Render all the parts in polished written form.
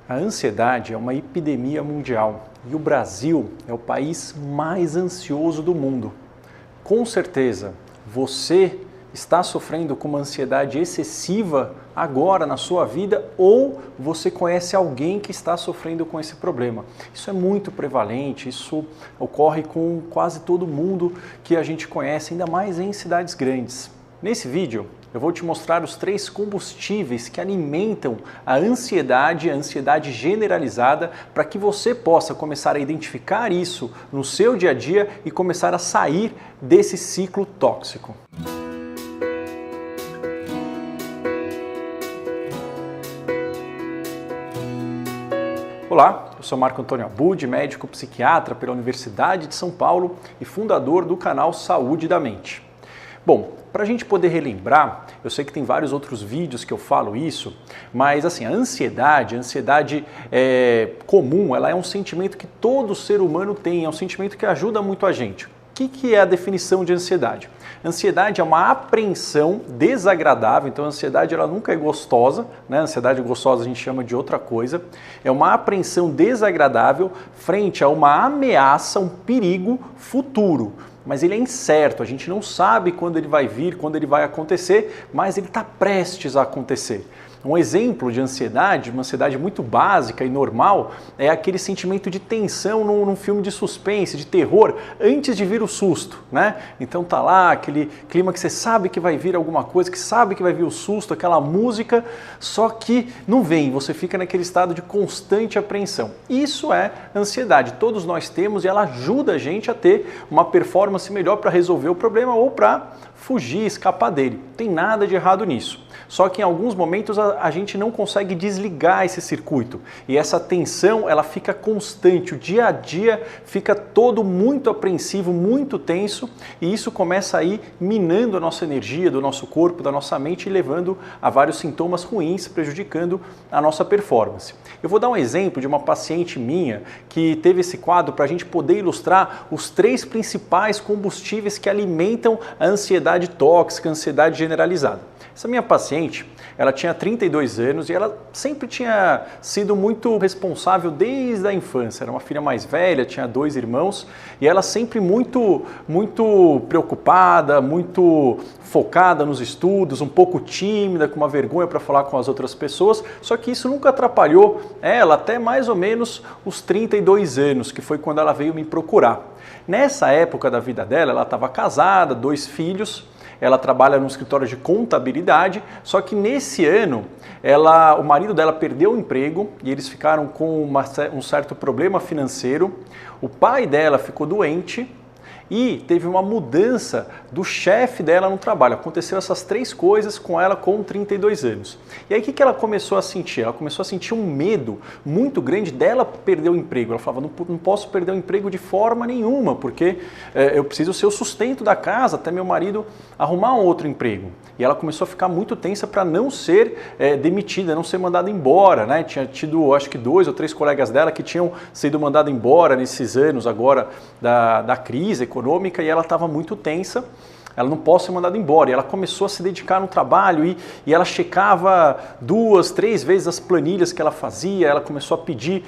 A ansiedade é uma epidemia mundial e o Brasil é o país mais ansioso do mundo. Com certeza, você está sofrendo com uma ansiedade excessiva agora na sua vida ou você conhece alguém que está sofrendo com esse problema. Isso é muito prevalente, isso ocorre com quase todo mundo que a gente conhece, ainda mais em cidades grandes. Nesse vídeo, eu vou te mostrar os 3 combustíveis que alimentam a ansiedade generalizada, para que você possa começar a identificar isso no seu dia a dia e começar a sair desse ciclo tóxico. Olá, eu sou Marco Antônio Abud, médico psiquiatra pela Universidade de São Paulo e fundador do canal Saúde da Mente. Bom, para a gente poder relembrar, eu sei que tem vários outros vídeos que eu falo isso, mas assim, a ansiedade comum, ela é um sentimento que todo ser humano tem, é um sentimento que ajuda muito a gente. O que é a definição de ansiedade? Ansiedade é uma apreensão desagradável, então a ansiedade ela nunca é gostosa, né? A ansiedade gostosa a gente chama de outra coisa. É uma apreensão desagradável frente a uma ameaça, um perigo futuro. Mas ele é incerto, a gente não sabe quando ele vai vir, quando ele vai acontecer, mas ele está prestes a acontecer. Um exemplo de ansiedade, uma ansiedade muito básica e normal, é aquele sentimento de tensão num filme de suspense, de terror, antes de vir o susto, né? Então tá lá aquele clima que você sabe que vai vir alguma coisa, que sabe que vai vir o susto, aquela música, só que não vem, você fica naquele estado de constante apreensão. Isso é ansiedade, todos nós temos e ela ajuda a gente a ter uma performance melhor para resolver o problema ou para fugir, escapar dele. Não tem nada de errado nisso. Só que em alguns momentos a gente não consegue desligar esse circuito e essa tensão ela fica constante, o dia a dia fica todo muito apreensivo, muito tenso e isso começa a ir minando a nossa energia do nosso corpo, da nossa mente e levando a vários sintomas ruins, prejudicando a nossa performance. Eu vou dar um exemplo de uma paciente minha que teve esse quadro para a gente poder ilustrar os 3 principais combustíveis que alimentam a ansiedade tóxica, a ansiedade generalizada. Essa minha paciente, ela tinha 32 anos e ela sempre tinha sido muito responsável desde a infância. Era uma filha mais velha, tinha 2 irmãos e ela sempre muito preocupada, muito focada nos estudos, um pouco tímida, com uma vergonha para falar com as outras pessoas. Só que isso nunca atrapalhou ela até mais ou menos os 32 anos, que foi quando ela veio me procurar. Nessa época da vida dela, ela estava casada, 2 filhos. Ela trabalha no escritório de contabilidade, só que nesse ano o marido dela perdeu o emprego e eles ficaram com um certo problema financeiro. O pai dela ficou doente e teve uma mudança do chefe dela no trabalho. Aconteceu essas 3 coisas com ela com 32 anos. E aí o que ela começou a sentir? Ela começou a sentir um medo muito grande dela perder o emprego. Ela falava, não posso perder o emprego de forma nenhuma, porque eu preciso ser o sustento da casa até meu marido arrumar um outro emprego. E ela começou a ficar muito tensa para não ser demitida, não ser mandada embora, né? Tinha tido, acho que 2 ou 3 colegas dela que tinham sido mandados embora nesses anos agora da crise econômica e ela estava muito tensa. Ela não pode ser mandada embora. E ela começou a se dedicar no trabalho e ela checava 2, 3 vezes as planilhas que ela fazia. Ela começou a pedir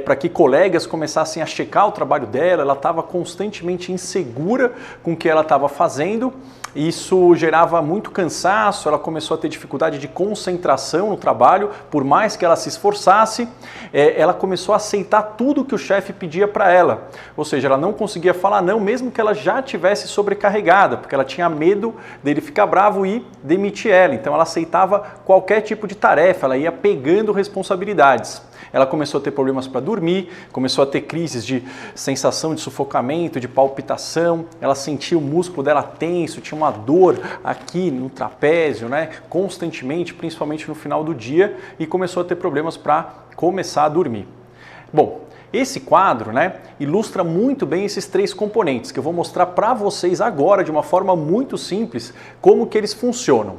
para que colegas começassem a checar o trabalho dela. Ela estava constantemente insegura com o que ela estava fazendo. Isso gerava muito cansaço, ela começou a ter dificuldade de concentração no trabalho, por mais que ela se esforçasse, ela começou a aceitar tudo que o chefe pedia para ela. Ou seja, ela não conseguia falar não, mesmo que ela já tivesse sobrecarregada, porque ela tinha medo dele ficar bravo e demitir ela. Então ela aceitava qualquer tipo de tarefa, ela ia pegando responsabilidades. Ela começou a ter problemas para dormir, começou a ter crises de sensação de sufocamento, de palpitação, ela sentia o músculo dela tenso, tinha uma dor aqui no trapézio, né, constantemente, principalmente no final do dia, e começou a ter problemas para começar a dormir. Bom, esse quadro, né, ilustra muito bem esses 3 componentes, que eu vou mostrar para vocês agora de uma forma muito simples como que eles funcionam.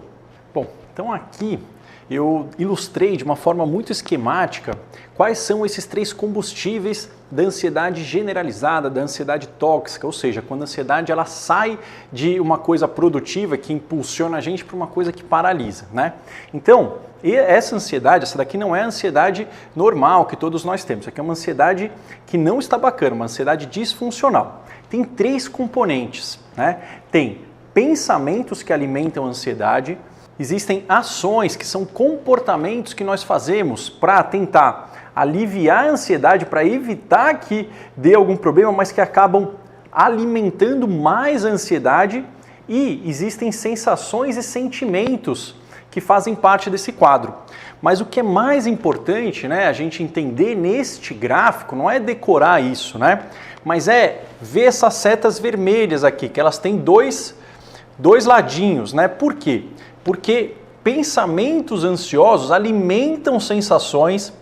Bom, então aqui eu ilustrei de uma forma muito esquemática quais são esses 3 combustíveis da ansiedade generalizada, da ansiedade tóxica, ou seja, quando a ansiedade ela sai de uma coisa produtiva que impulsiona a gente para uma coisa que paralisa, né? Então, essa ansiedade, essa daqui não é a ansiedade normal que todos nós temos, aqui é uma ansiedade que não está bacana, uma ansiedade disfuncional. Tem 3 componentes, né? Tem pensamentos que alimentam a ansiedade, existem ações que são comportamentos que nós fazemos para tentar aliviar a ansiedade, para evitar que dê algum problema, mas que acabam alimentando mais a ansiedade, e existem sensações e sentimentos que fazem parte desse quadro. Mas o que é mais importante, né, a gente entender neste gráfico, não é decorar isso, né, mas é ver essas setas vermelhas aqui, que elas têm dois ladinhos, né? Por quê? Porque pensamentos ansiosos alimentam sensações,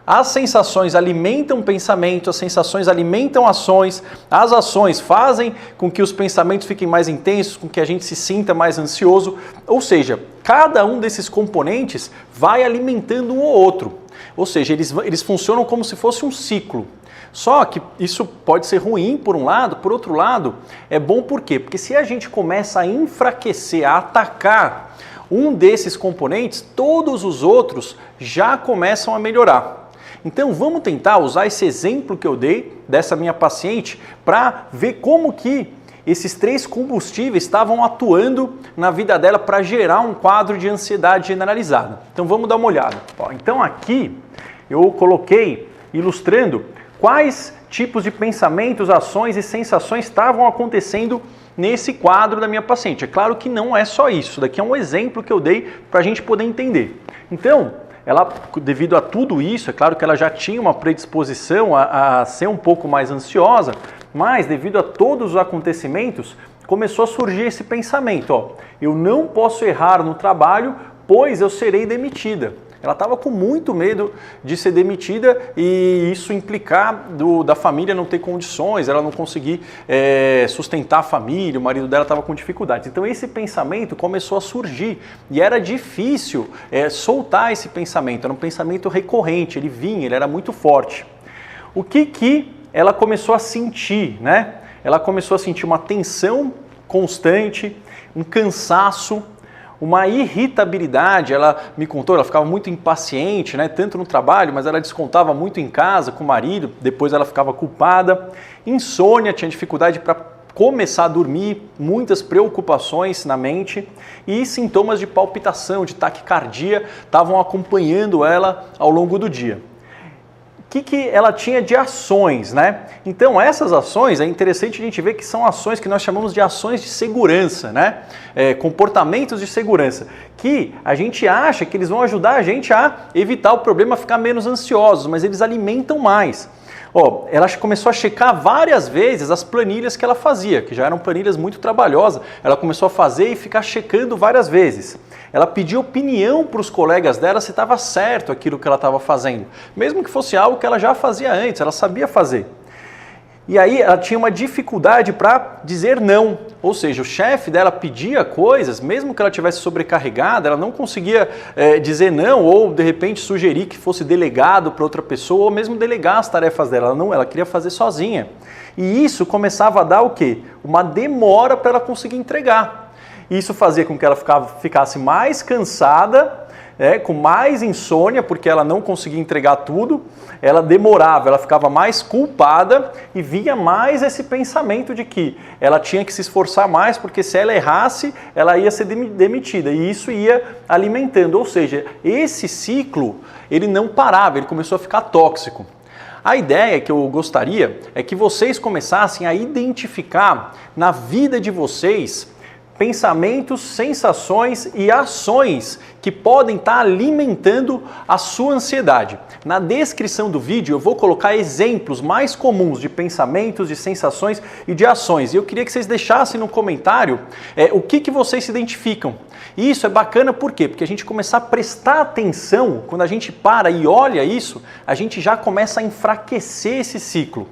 as sensações alimentam pensamentos, as sensações alimentam ações, as ações fazem com que os pensamentos fiquem mais intensos, com que a gente se sinta mais ansioso, ou seja, cada um desses componentes vai alimentando um ou outro, ou seja, eles funcionam como se fosse um ciclo. Só que isso pode ser ruim por um lado, por outro lado é bom por quê? Porque se a gente começa a enfraquecer, a atacar um desses componentes, todos os outros já começam a melhorar. Então vamos tentar usar esse exemplo que eu dei dessa minha paciente para ver como que esses 3 combustíveis estavam atuando na vida dela para gerar um quadro de ansiedade generalizada. Então vamos dar uma olhada. Então aqui eu coloquei ilustrando quais tipos de pensamentos, ações e sensações estavam acontecendo nesse quadro da minha paciente. É claro que não é só isso, daqui é um exemplo que eu dei para a gente poder entender. Então, ela, devido a tudo isso, é claro que ela já tinha uma predisposição a ser um pouco mais ansiosa, mas devido a todos os acontecimentos, começou a surgir esse pensamento, eu não posso errar no trabalho, pois eu serei demitida. Ela estava com muito medo de ser demitida e isso implicar da família não ter condições, ela não conseguir sustentar a família, o marido dela estava com dificuldades. Então esse pensamento começou a surgir e era difícil soltar esse pensamento, era um pensamento recorrente, ele vinha, ele era muito forte. O que ela começou a sentir, né? Ela começou a sentir uma tensão constante, um cansaço, uma irritabilidade, ela me contou, ela ficava muito impaciente, né, tanto no trabalho, mas ela descontava muito em casa com o marido, depois ela ficava culpada, insônia, tinha dificuldade para começar a dormir, muitas preocupações na mente e sintomas de palpitação, de taquicardia, estavam acompanhando ela ao longo do dia. O que ela tinha de ações, né? Então essas ações, é interessante a gente ver que são ações que nós chamamos de ações de segurança, né? Comportamentos de segurança, que a gente acha que eles vão ajudar a gente a evitar o problema, ficar menos ansiosos, mas eles alimentam mais. Ela começou a checar várias vezes as planilhas que ela fazia, que já eram planilhas muito trabalhosas, ela começou a fazer e ficar checando várias vezes. Ela pediu opinião para os colegas dela se estava certo aquilo que ela estava fazendo, mesmo que fosse algo que ela já fazia antes, ela sabia fazer. E aí ela tinha uma dificuldade para dizer não, ou seja, o chefe dela pedia coisas, mesmo que ela estivesse sobrecarregada, ela não conseguia dizer não ou de repente sugerir que fosse delegado para outra pessoa ou mesmo delegar as tarefas dela, ela queria fazer sozinha. E isso começava a dar o quê? Uma demora para ela conseguir entregar. Isso fazia com que ela ficasse mais cansada, com mais insônia, porque ela não conseguia entregar tudo, ela demorava, ela ficava mais culpada e vinha mais esse pensamento de que ela tinha que se esforçar mais, porque se ela errasse, ela ia ser demitida, e isso ia alimentando, ou seja, esse ciclo, ele não parava, ele começou a ficar tóxico. A ideia que eu gostaria é que vocês começassem a identificar na vida de vocês pensamentos, sensações e ações que podem estar alimentando a sua ansiedade. Na descrição do vídeo eu vou colocar exemplos mais comuns de pensamentos, de sensações e de ações. E eu queria que vocês deixassem no comentário o que vocês se identificam. E isso é bacana por quê? Porque a gente começar a prestar atenção, quando a gente para e olha isso, a gente já começa a enfraquecer esse ciclo.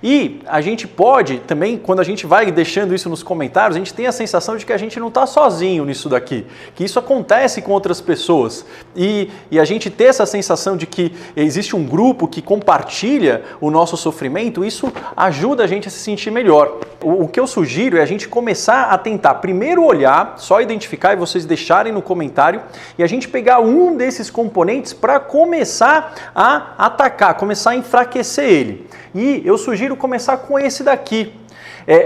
E a gente pode também, quando a gente vai deixando isso nos comentários, a gente tem a sensação de que a gente não está sozinho nisso daqui, que isso acontece com outras pessoas. E a gente ter essa sensação de que existe um grupo que compartilha o nosso sofrimento, isso ajuda a gente a se sentir melhor. O que eu sugiro é a gente começar a tentar primeiro olhar, só identificar e vocês deixarem no comentário, e a gente pegar um desses componentes para começar a atacar, começar a enfraquecer ele. E eu sugiro começar com esse daqui.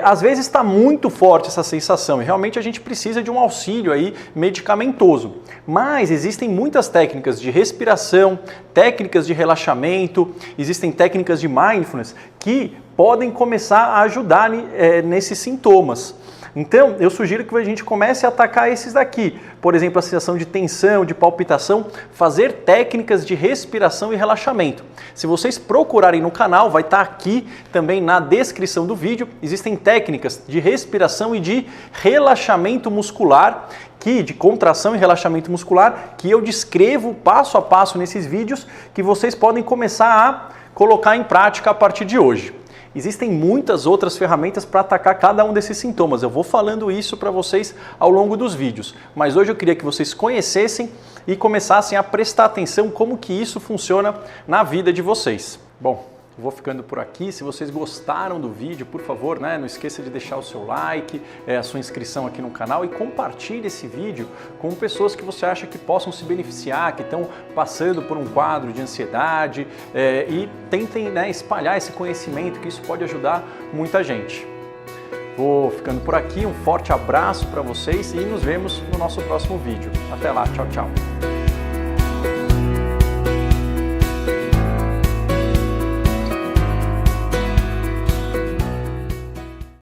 Às vezes está muito forte essa sensação e realmente a gente precisa de um auxílio aí medicamentoso. Mas existem muitas técnicas de respiração, técnicas de relaxamento, existem técnicas de mindfulness que podem começar a ajudar nesses sintomas. Então, eu sugiro que a gente comece a atacar esses daqui. Por exemplo, a sensação de tensão, de palpitação, fazer técnicas de respiração e relaxamento. Se vocês procurarem no canal, vai estar aqui também na descrição do vídeo, existem técnicas de respiração e de relaxamento muscular, de contração e relaxamento muscular, que eu descrevo passo a passo nesses vídeos, que vocês podem começar a colocar em prática a partir de hoje. Existem muitas outras ferramentas para atacar cada um desses sintomas. Eu vou falando isso para vocês ao longo dos vídeos. Mas hoje eu queria que vocês conhecessem e começassem a prestar atenção como que isso funciona na vida de vocês. Bom, vou ficando por aqui. Se vocês gostaram do vídeo, por favor, não esqueça de deixar o seu like, a sua inscrição aqui no canal e compartilhe esse vídeo com pessoas que você acha que possam se beneficiar, que estão passando por um quadro de ansiedade e tentem espalhar esse conhecimento, que isso pode ajudar muita gente. Vou ficando por aqui, um forte abraço para vocês e nos vemos no nosso próximo vídeo. Até lá, tchau, tchau!